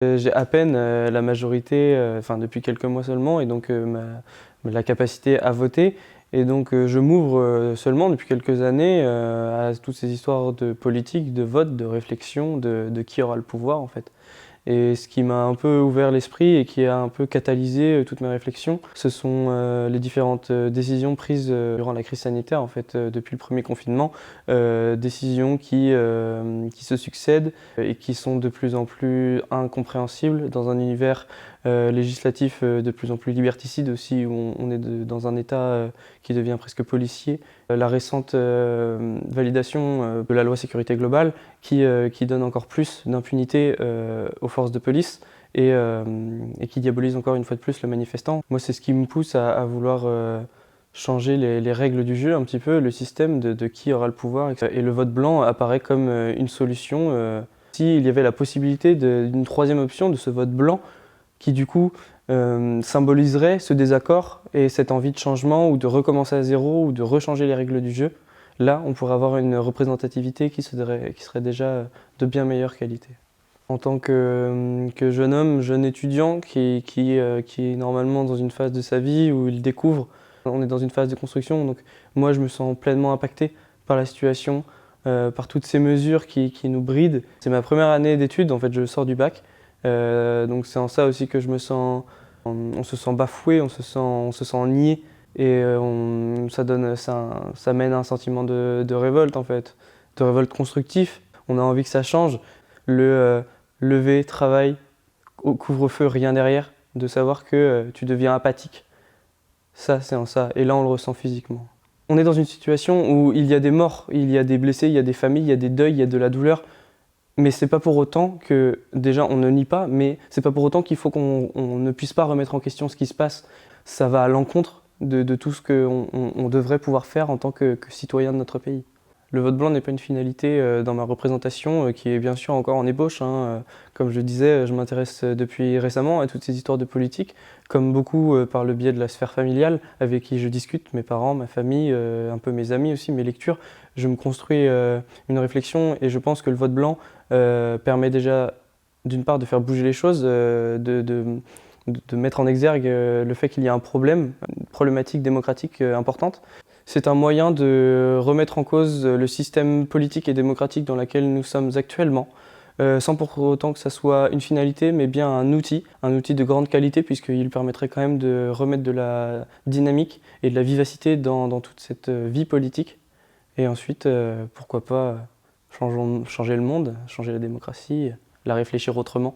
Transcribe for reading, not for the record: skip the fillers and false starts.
J'ai à peine la majorité, enfin depuis quelques mois seulement, et donc la capacité à voter. Et donc je m'ouvre seulement depuis quelques années à toutes ces histoires de politique, de vote, de réflexion, de qui aura le pouvoir en fait. Et ce qui m'a un peu ouvert l'esprit et qui a un peu catalysé toutes mes réflexions, ce sont les différentes décisions prises durant la crise sanitaire, en fait, depuis le premier confinement. Décisions qui se succèdent et qui sont de plus en plus incompréhensibles dans un univers législatif de plus en plus liberticide aussi, où on est dans un état qui devient presque policier. La récente validation de la loi sécurité globale qui donne encore plus d'impunité aux forces de police et qui diabolise encore une fois de plus le manifestant. Moi, c'est ce qui me pousse à vouloir changer les règles du jeu un petit peu, le système de qui aura le pouvoir. Et le vote blanc apparaît comme une solution. S'il y avait la possibilité d'une troisième option, de ce vote blanc, qui du coup symboliserait ce désaccord et cette envie de changement ou de recommencer à zéro ou de rechanger les règles du jeu, là on pourrait avoir une représentativité qui serait déjà de bien meilleure qualité. En tant que jeune homme, jeune étudiant qui est normalement dans une phase de sa vie où il découvre, on est dans une phase de construction, donc moi je me sens pleinement impacté par la situation, par toutes ces mesures qui nous brident. C'est ma première année d'études, en fait je sors du bac, donc c'est en ça aussi que je me sens, on se sent bafoué, on se sent nié, et ça mène à un sentiment de révolte en fait, de révolte constructif. On a envie que ça change. Le lever, travail, au couvre-feu, rien derrière, de savoir que tu deviens apathique. Ça, c'est en ça. Et là, on le ressent physiquement. On est dans une situation où il y a des morts, il y a des blessés, il y a des familles, il y a des deuils, il y a de la douleur. Mais c'est pas pour autant que, déjà, on ne nie pas, mais c'est pas pour autant qu'il faut qu'on ne puisse pas remettre en question ce qui se passe. Ça va à l'encontre de tout ce qu'on devrait pouvoir faire en tant que citoyen de notre pays. Le vote blanc n'est pas une finalité dans ma représentation, qui est bien sûr encore en ébauche, hein. Comme je disais, je m'intéresse depuis récemment à toutes ces histoires de politique, comme beaucoup par le biais de la sphère familiale, avec qui je discute, mes parents, ma famille, un peu mes amis aussi, mes lectures. Je me construis une réflexion et je pense que le vote blanc permet déjà, d'une part, de faire bouger les choses, de mettre en exergue le fait qu'il y a un problème, une problématique démocratique importante. C'est un moyen de remettre en cause le système politique et démocratique dans lequel nous sommes actuellement, sans pour autant que ça soit une finalité, mais bien un outil de grande qualité, puisqu'il permettrait quand même de remettre de la dynamique et de la vivacité dans toute cette vie politique. Et ensuite, pourquoi pas changer le monde, changer la démocratie, la réfléchir autrement.